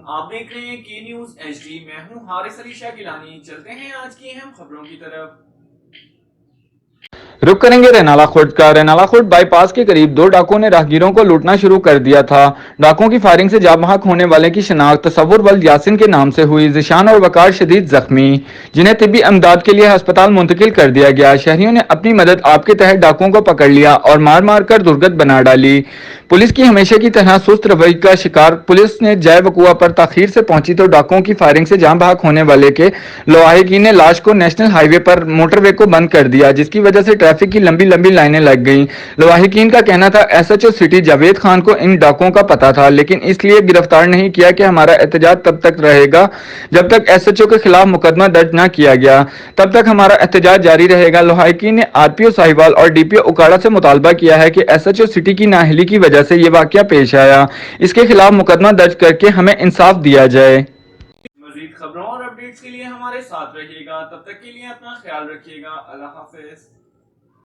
آپ دیکھ رہے ہیں کی نیوز ایچ ڈی، میں ہوں حارث علی شاہ گیلانی۔ چلتے ہیں آج کی اہم خبروں کی طرف۔ رخ کریں گے رینالہ خورد کا۔ رینالہ خورد بائی پاس کے قریب دو ڈاکوؤں نے راہگیروں کو لوٹنا شروع کر دیا تھا۔ ڈاکوؤں کی فائرنگ سے جاں بحق ہونے والے کی شناخت تصور ولد یاسین کے نام سے ہوئی۔ ذیشان اور وقار شدید زخمی، جنہیں طبی امداد کے لیے ہسپتال منتقل کر دیا گیا۔ شہریوں نے اپنی مدد آپ کے تحت ڈاکوؤں کو پکڑ لیا اور مار مار کر درگت بنا ڈالی۔ پولیس کی ہمیشہ کی طرح سست روی کا شکار پولیس نے جائے وقوع پر تاخیر سے پہنچی تو ڈاکوؤں کی فائرنگ سے جاں بحق ہونے والے کے لواحقین نے لاش کو نیشنل ہائی وے پر موٹر وے کو بند کر دیا، جس کی وجہ سے ٹریفک کی لمبی لمبی لائنیں لگ گئیں۔ لواحقین کا کہنا تھا S H O city Javed Khan کو ان ڈاکوؤں کا پتہ تھا، لیکن اس لیے گرفتار نہیں کیا کہ ہمارا احتجاج تب تک رہے گا جب تک ایس ایچ او کے خلاف مقدمہ درج نہ کیا گیا، تب تک ہمارا احتجاج جاری رہے گا۔ لواحقین نے آر پی او ساہیوال اور ڈی پی او اکاڑا سے مطالبہ کیا ہے کہ ایس ایچ او سٹی کی نااہلی کی وجہ سے یہ واقعہ پیش آیا، اس کے خلاف مقدمہ درج کر کے ہمیں انصاف دیا جائے۔ مزید خبروں اور اپڈیٹس کے لیے ہمارے ساتھ رہیے گا، تب تک کے لیے اپنا خیال رکھیے گا۔ اللہ حافظ۔